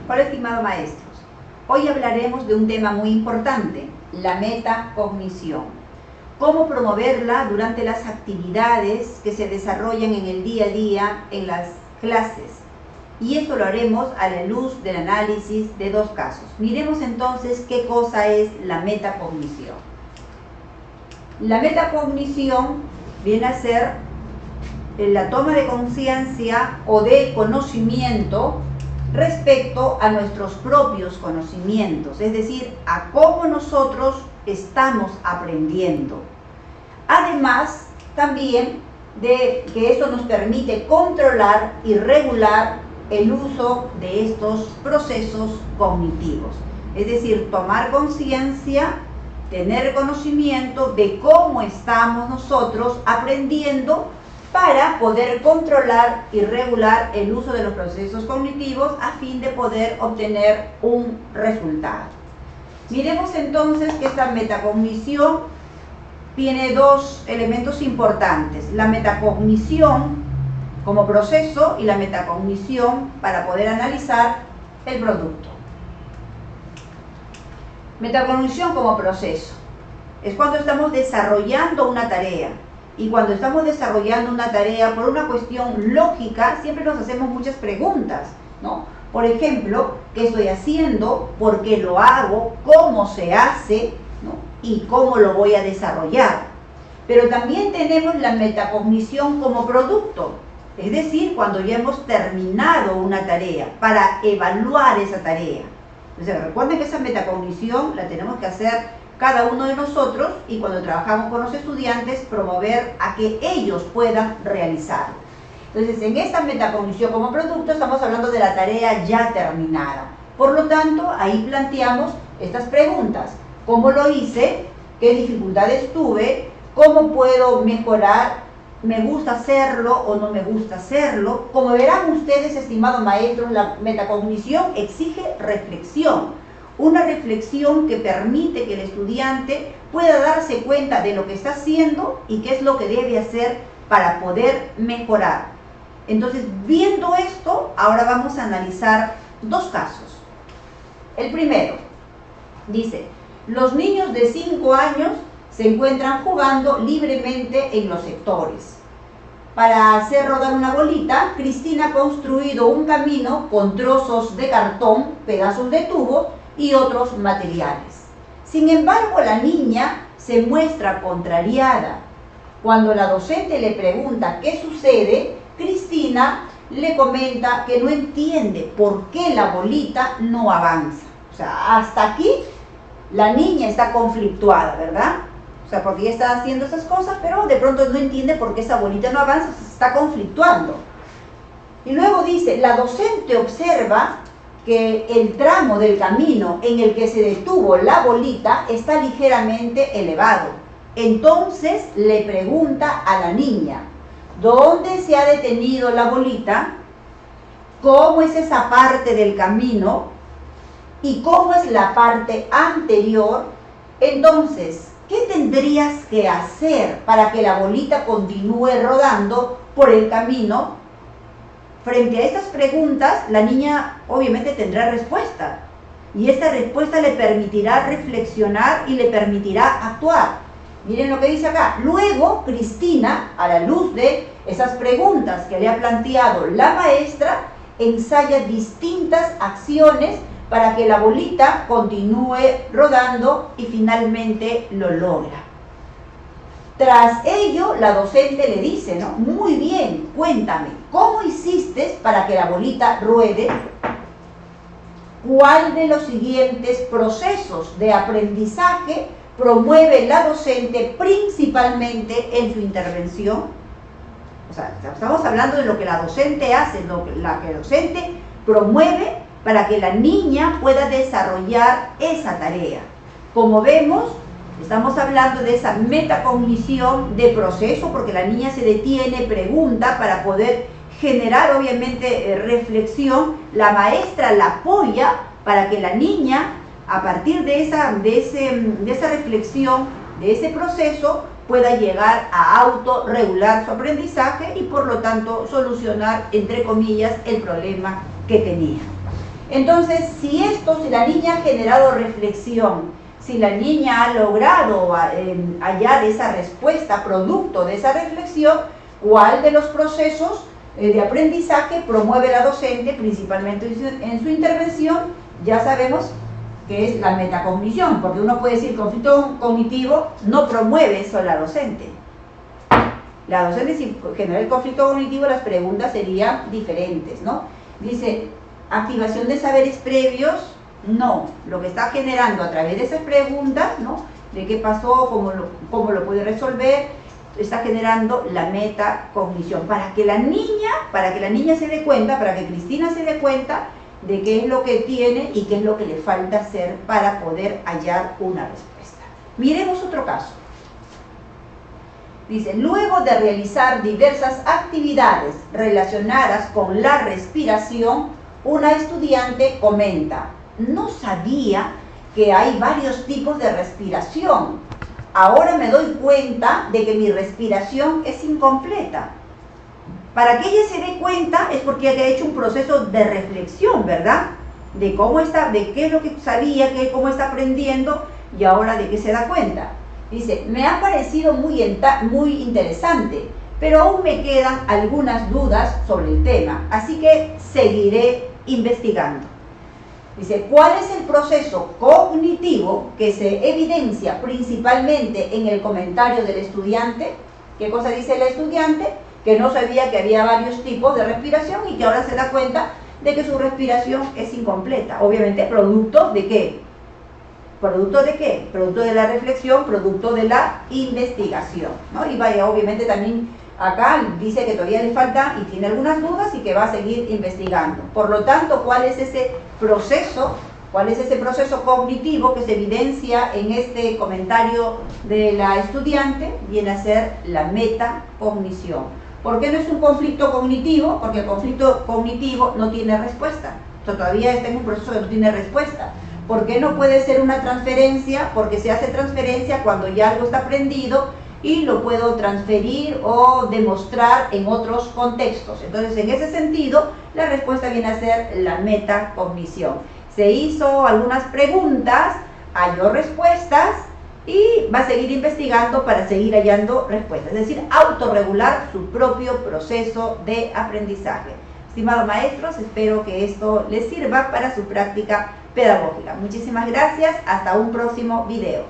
Hola, estimados maestros. Hoy hablaremos de un tema muy importante, la metacognición. Cómo promoverla durante las actividades que se desarrollan en el día a día en las clases. Y esto lo haremos a la luz del análisis de dos casos. Miremos entonces qué cosa es la metacognición. La metacognición viene a ser la toma de conciencia o de conocimiento respecto a nuestros propios conocimientos, es decir, a cómo nosotros estamos aprendiendo. Además, también de que eso nos permite controlar y regular el uso de estos procesos cognitivos, es decir, tomar conciencia, tener conocimiento de cómo estamos nosotros aprendiendo para poder controlar y regular el uso de los procesos cognitivos a fin de poder obtener un resultado. Miremos entonces que esta metacognición tiene dos elementos importantes: la metacognición como proceso y la metacognición para poder analizar el producto. Metacognición como proceso es cuando estamos desarrollando una tarea. Y cuando estamos desarrollando una tarea, por una cuestión lógica, siempre nos hacemos muchas preguntas, ¿no? Por ejemplo, ¿qué estoy haciendo? ¿Por qué lo hago? ¿Cómo se hace? ¿No? ¿Y cómo lo voy a desarrollar? Pero también tenemos la metacognición como producto, es decir, cuando ya hemos terminado una tarea, para evaluar esa tarea. Entonces, recuerden que esa metacognición la tenemos que hacer cada uno de nosotros, y cuando trabajamos con los estudiantes, promover a que ellos puedan realizarlo. Entonces, en esta metacognición como producto estamos hablando de la tarea ya terminada. Por lo tanto, ahí planteamos estas preguntas: ¿cómo lo hice? ¿Qué dificultades tuve? ¿Cómo puedo mejorar? ¿Me gusta hacerlo o no me gusta hacerlo? Como verán ustedes, estimados maestros, la metacognición exige reflexión. Una reflexión que permite que el estudiante pueda darse cuenta de lo que está haciendo y qué es lo que debe hacer para poder mejorar. Entonces, viendo esto, ahora vamos a analizar dos casos. El primero dice: los niños de 5 años se encuentran jugando libremente en los sectores. Para hacer rodar una bolita, Cristina ha construido un camino con trozos de cartón, pedazos de tubo y otros materiales. Sin embargo, la niña se muestra contrariada. Cuando la docente le pregunta qué sucede, Cristina le comenta que no entiende por qué la bolita no avanza. O sea, hasta aquí la niña está conflictuada, ¿verdad? O sea, porque ella está haciendo esas cosas, pero de pronto no entiende por qué esa bolita no avanza, se está conflictuando. Y luego dice: la docente observa que el tramo del camino en el que se detuvo la bolita está ligeramente elevado. Entonces le pregunta a la niña: ¿dónde se ha detenido la bolita? ¿Cómo es esa parte del camino? ¿Y cómo es la parte anterior? Entonces, ¿qué tendrías que hacer para que la bolita continúe rodando por el camino? Frente a estas preguntas, la niña obviamente tendrá respuesta, y esta respuesta le permitirá reflexionar y le permitirá actuar. Miren lo que dice acá: luego Cristina, a la luz de esas preguntas que le ha planteado la maestra, ensaya distintas acciones para que la bolita continúe rodando y finalmente lo logra. Tras ello, la docente le dice, ¿no? Muy bien, cuéntame, ¿cómo hiciste para que la bolita ruede? ¿Cuál de los siguientes procesos de aprendizaje promueve la docente principalmente en su intervención? O sea, estamos hablando de lo que la docente hace, lo que la docente promueve para que la niña pueda desarrollar esa tarea. Como vemos, estamos hablando de esa metacognición de proceso, porque la niña se detiene, pregunta para poder generar obviamente reflexión. La maestra la apoya para que la niña, a partir de esa reflexión, de ese proceso, pueda llegar a autorregular su aprendizaje y por lo tanto solucionar, entre comillas, el problema que tenía. Entonces, si la niña ha generado reflexión, si la niña ha logrado hallar esa respuesta producto de esa reflexión, ¿cuál de los procesos de aprendizaje promueve la docente, principalmente en su intervención? Ya sabemos que es la metacognición, porque uno puede decir conflicto cognitivo no promueve eso la docente. La docente, si genera el conflicto cognitivo, las preguntas serían diferentes, ¿no? Dice, activación de saberes previos, no. Lo que está generando a través de esas preguntas, ¿no? De qué pasó, cómo lo puede resolver, está generando la metacognición. Para que la niña se dé cuenta, para que Cristina se dé cuenta de qué es lo que tiene y qué es lo que le falta hacer para poder hallar una respuesta. Miremos otro caso. Dice, luego de realizar diversas actividades relacionadas con la respiración, una estudiante comenta, no sabía que hay varios tipos de respiración. Ahora me doy cuenta de que mi respiración es incompleta. Para que ella se dé cuenta es porque ella ha hecho un proceso de reflexión, ¿verdad? De cómo está, de qué es lo que sabía, cómo está aprendiendo y ahora de qué se da cuenta. Dice, me ha parecido muy interesante, pero aún me quedan algunas dudas sobre el tema, así que seguiré investigando. Dice, ¿cuál es el proceso cognitivo que se evidencia principalmente en el comentario del estudiante? ¿Qué cosa dice el estudiante? Que no sabía que había varios tipos de respiración y que ahora se da cuenta de que su respiración es incompleta. Obviamente, ¿producto de qué? ¿Producto de qué? Producto de la reflexión, producto de la investigación, ¿no? Y vaya, obviamente también acá dice que todavía le falta y tiene algunas dudas y que va a seguir investigando. Por lo tanto, ¿cuál es ese proceso cognitivo que se evidencia en este comentario de la estudiante? Viene a ser la metacognición. ¿Por qué no es un conflicto cognitivo? Porque el conflicto cognitivo no tiene respuesta. O sea, todavía está en un proceso que no tiene respuesta. ¿Por qué no puede ser una transferencia? Porque se hace transferencia cuando ya algo está aprendido y lo puedo transferir o demostrar en otros contextos. Entonces, en ese sentido, la respuesta viene a ser la metacognición. Se hizo algunas preguntas, halló respuestas y va a seguir investigando para seguir hallando respuestas. Es decir, autorregular su propio proceso de aprendizaje. Estimados maestros, espero que esto les sirva para su práctica pedagógica. Muchísimas gracias, hasta un próximo video.